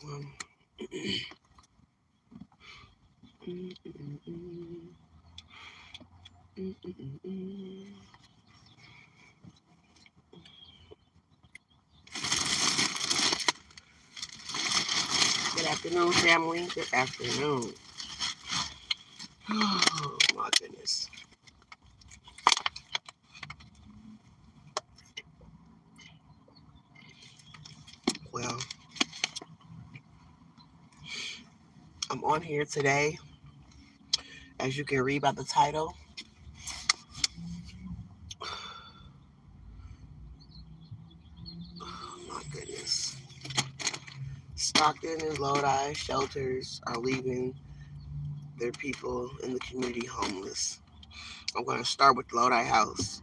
Um, Good afternoon, family. Good afternoon. Oh my goodness. Well, I'm on here today. As you can read by the title, oh my goodness. Stockton and Lodi shelters are leaving their people in the community homeless. I'm going to start with Lodi House.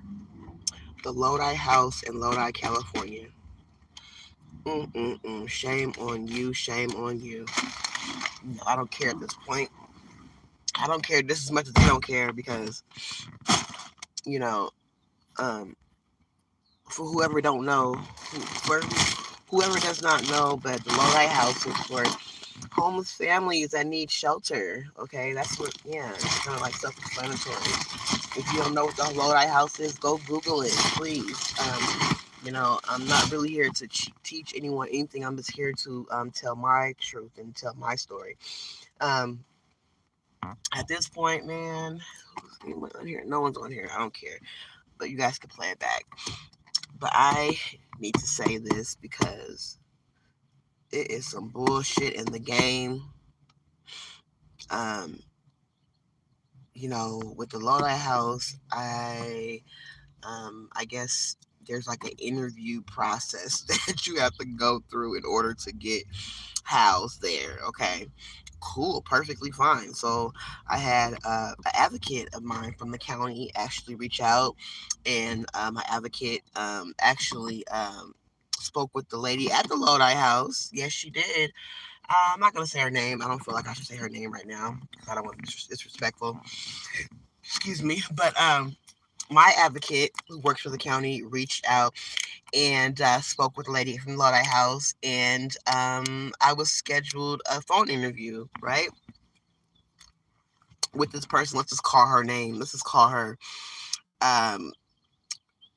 The Lodi House in Lodi, California. Shame on you. Shame on you. No, I don't care at this point. I don't care just as much as they don't care because, you know, um, for whoever don't know, for whoever does not know, but the Lodi House is for homeless families that need shelter. Okay, that's what. Yeah, it's kind of like self-explanatory. If you don't know what the Lodi House is, go Google it, please. I'm not really here to teach anyone anything. I'm just here to tell my truth and tell my story. Um, at this point, man, who's anyone on here? No one's on here. I don't care, but you guys can play it back. But I need to say this because it is some bullshit in the game. Um, with the Lodi House, I guess there's like an interview process that you have to go through in order to get housed there. Okay, cool, perfectly fine. So I had an advocate of mine from the county actually reach out, and my advocate actually spoke with the lady at the Lodi House. Yes, she did. I'm not gonna say her name. I don't feel like I should say her name right now because I don't want to be disrespectful. Excuse me, but my advocate who works for the county reached out and spoke with a lady from the Lodi House, and I was scheduled a phone interview, right, with this person. Let's just call her name. Let's just call her, um,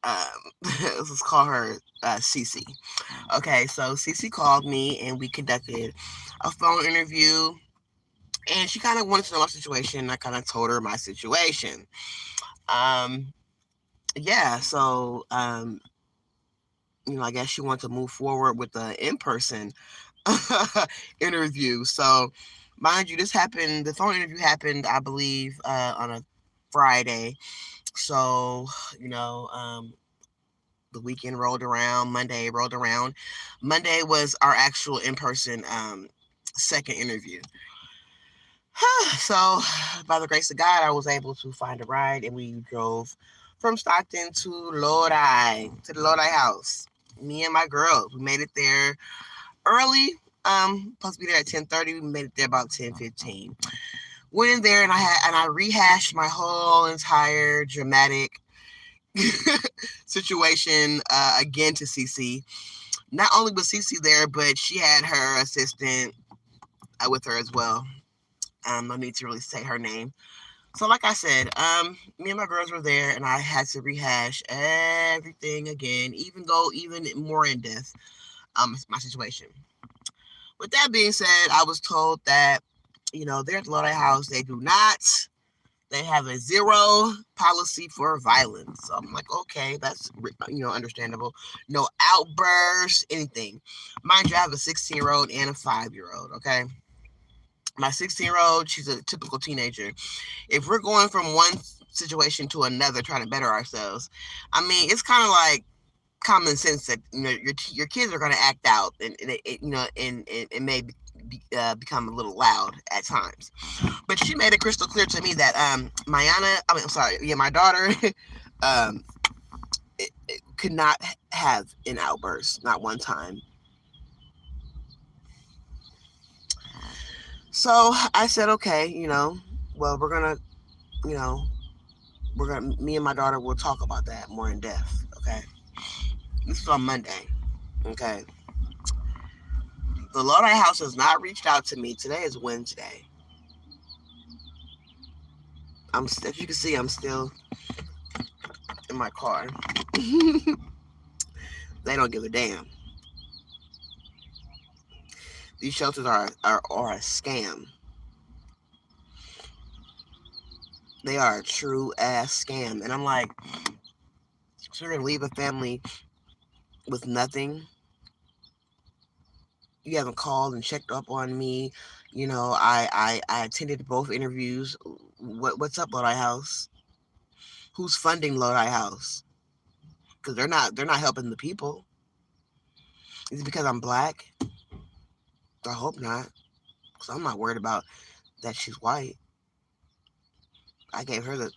let's just call her Cece. Okay, so Cece called me, and we conducted a phone interview, and she kind of wanted to know my situation. I kind of told her my situation. Um, yeah, so I guess she wanted to move forward with the in-person interview. So, mind you, the phone interview happened, I believe, on a Friday. So, you know, um, the weekend rolled around, Monday rolled around. Monday was our actual in-person second interview. So, by the grace of God, I was able to find a ride, and we drove from Stockton to the Lodi House. Me and my girls, we made it there early. Supposed to be there at 10:30. We made it there about 10:15. Went in there, and I rehashed my whole entire dramatic situation again to CC. Not only was CC there, but she had her assistant with her as well. No need to really say her name. So, like I said, me and my girls were there, and I had to rehash everything again, even go even more in depth. My situation. With that being said, I was told that they're at the Lodi House. They do not. They have a zero policy for violence. So I'm like, okay, that's understandable. No outbursts, anything. Mind you, I have a 16-year-old and a 5-year-old. Okay, my 16-year-old, she's a typical teenager. If we're going from one situation to another, trying to better ourselves, I mean, it's kind of like common sense that your kids are going to act out, and it may become a little loud at times. But she made it crystal clear to me that I'm sorry, yeah, my daughter, um, it could not have an outburst, not one time. So I said, okay, well, you know, me and my daughter will talk about that more in depth. Okay, this is on Monday. Okay, The Lodi House has not reached out to me. Today is Wednesday. If you can see, I'm still in my car. They don't give a damn. These shelters are a scam. They are a true ass scam. And I'm like, so you're gonna leave a family with nothing? You haven't called and checked up on me. I attended both interviews. What's up, Lodi House? Who's funding Lodi House? Because they're not helping the people. Is it because I'm black? I hope not. Because I'm not worried about that she's white. I gave her the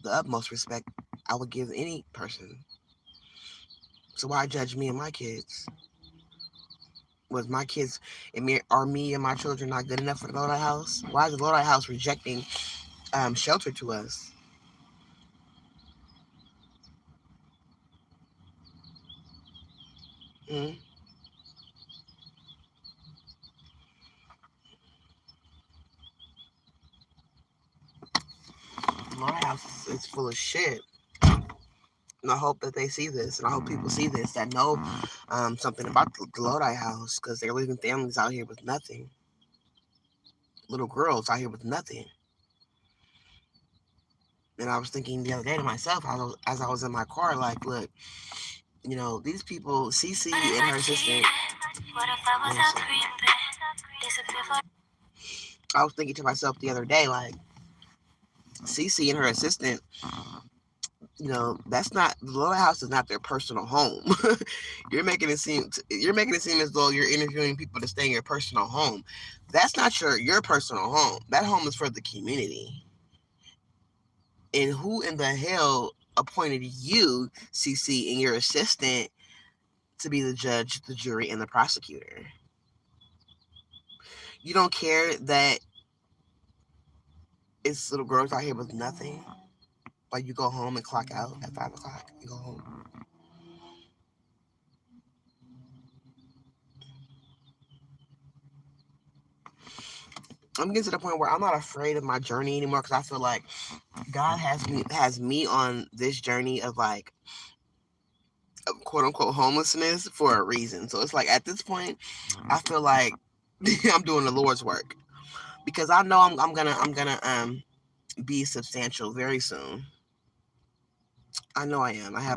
utmost respect I would give any person. So why judge me and my kids? Was my kids are me and my children not good enough for the Lodi House? Why is the Lodi House rejecting shelter to us? Mm-hmm. Lodi House is full of shit. And I hope that they see this, and I hope people see this that know something about the Lodi House, because they're leaving families out here with nothing. Little girls out here with nothing. And I was thinking the other day to myself, as I was in my car, like, look, these people, Cece and her assistant. I was thinking to myself the other day, like, Cece and her assistant, that's not, the Lodi House is not their personal home. You're making it seem as though you're interviewing people to stay in your personal home. That's not your personal home. That home is for the community. And who in the hell appointed you, CC, and your assistant to be the judge, the jury, and the prosecutor? You don't care that it's little girls out here with nothing? Like, you go home and clock out at 5 o'clock. You go home. I'm getting to the point where I'm not afraid of my journey anymore, because I feel like God has me on this journey of, like, quote unquote homelessness for a reason. So it's like, at this point, I feel like I'm doing the Lord's work, because I know I'm gonna be substantial very soon. I know I am. I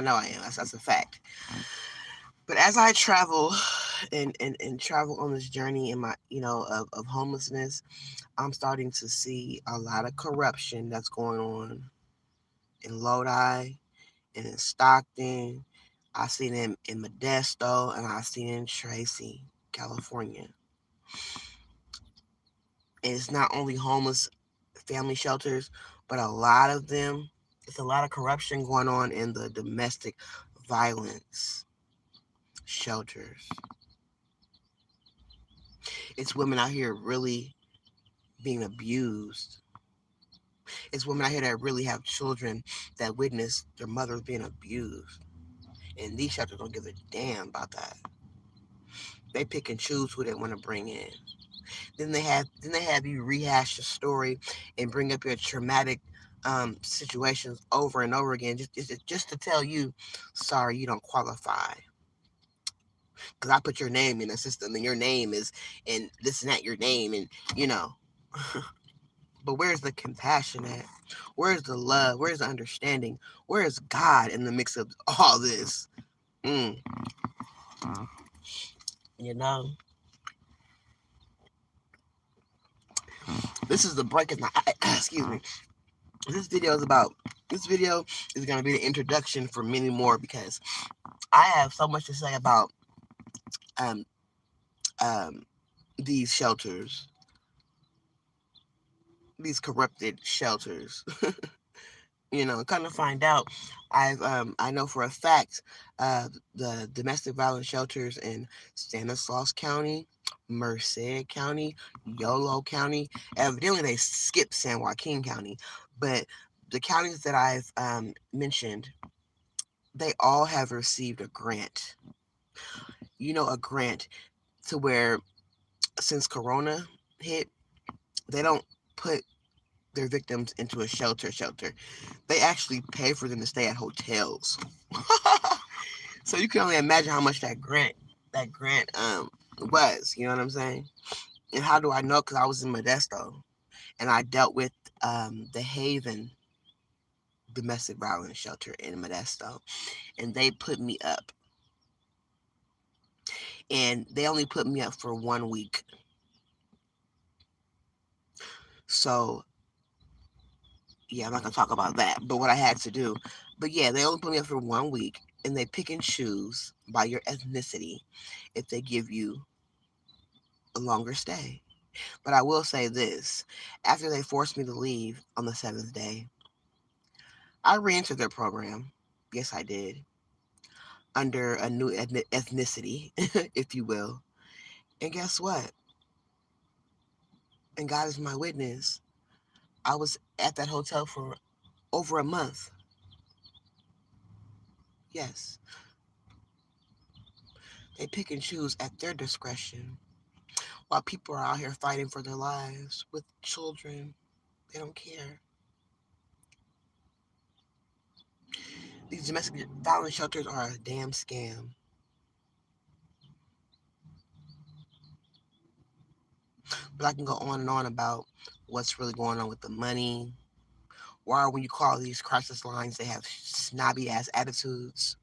know I am. That's a fact. But as I travel and travel on this journey in my, of homelessness, I'm starting to see a lot of corruption that's going on in Lodi and in Stockton. I seen it in Modesto, and I seen it in Tracy, California. And it's not only homeless family shelters, but a lot of them, it's a lot of corruption going on in the domestic violence shelters. It's women out here really being abused. It's women out here that really have children that witness their mothers being abused. And these shelters don't give a damn about that. They pick and choose who they want to bring in. Then they have you rehash the story and bring up your traumatic situations over and over again, just to tell you, sorry, you don't qualify. Because I put your name in the system, and your name is, and this and that, your name, and you know. But where's the compassion at? Where's the love? Where's the understanding? Where is God in the mix of all this? Mm, you know, this is the break in my excuse me. This video is about. This video is going to be the introduction for many more, because I have so much to say about um um these shelters, these corrupted shelters. Kind of find out. I know for a fact the domestic violence shelters in Stanislaus County, Merced County, Yolo County. Evidently, they skipped San Joaquin County, but the counties that I've mentioned, they all have received a grant. A grant to where since Corona hit, they don't put their victims into a shelter. They actually pay for them to stay at hotels. So you can only imagine how much that grant was. You know what I'm saying? And how do I know? Because I was in Modesto and I dealt with the Haven domestic violence shelter in Modesto, and they put me up. And they only put me up for 1 week. So yeah, I'm not gonna talk about that, but what I had to do. But yeah, they only put me up for 1 week, and they pick and choose by your ethnicity if they give you a longer stay. But I will say this: after they forced me to leave on the 7th day, I re-entered their program. Yes, I did, under a new ethnicity, if you will. And guess what? And God is my witness. I was at that hotel for over a month. Yes, they pick and choose at their discretion. While people are out here fighting for their lives with children, they don't care. These domestic violence shelters are a damn scam. But I can go on and on about what's really going on with the money. Why, when you call these crisis lines, they have snobby ass attitudes.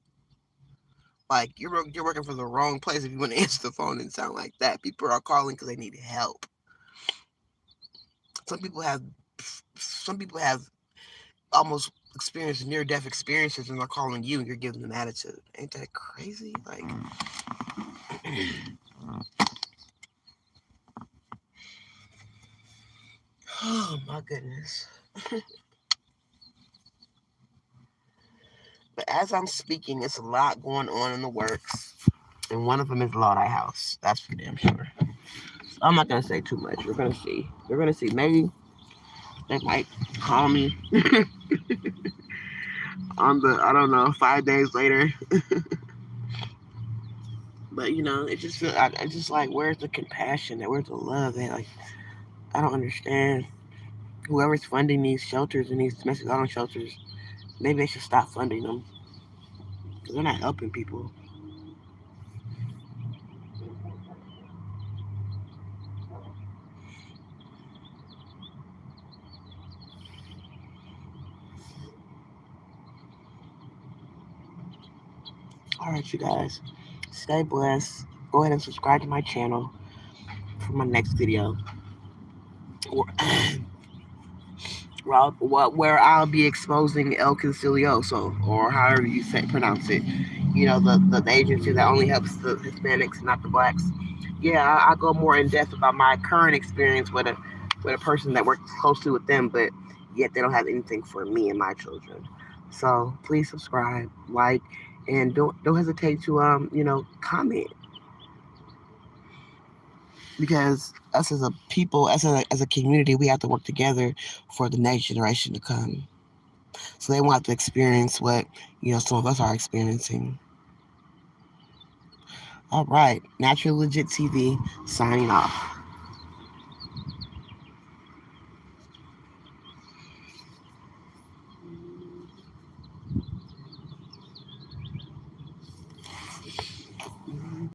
Like you're working for the wrong place if you want to answer the phone and sound like that. People are calling because they need help. Some people have some people have almost experienced near death experiences and they're calling you and you're giving them attitude. Ain't that crazy? Like oh my goodness. But as I'm speaking, it's a lot going on in the works. And one of them is Lodi House. That's for damn sure. So I'm not gonna say too much. We're gonna see. We're gonna see. Maybe they might call me on the I don't know 5 days later. But it just I just like where's the compassion? Where's the love? Like I don't understand. Whoever's funding these shelters and these domestic violence shelters, maybe they should stop funding them because they're not helping people. All right, you guys, stay blessed. Go ahead and subscribe to my channel for my next video. Where I'll be exposing El Concilioso, or however you pronounce it. The agency that only helps the Hispanics, not the blacks. Yeah, I go more in depth about my current experience with a person that works closely with them, but yet they don't have anything for me and my children. So please subscribe, like, and don't hesitate to comment, because us as a people, as a community, we have to work together for the next generation to come. So they won't have to experience what some of us are experiencing. All right, Natural Legit TV signing off.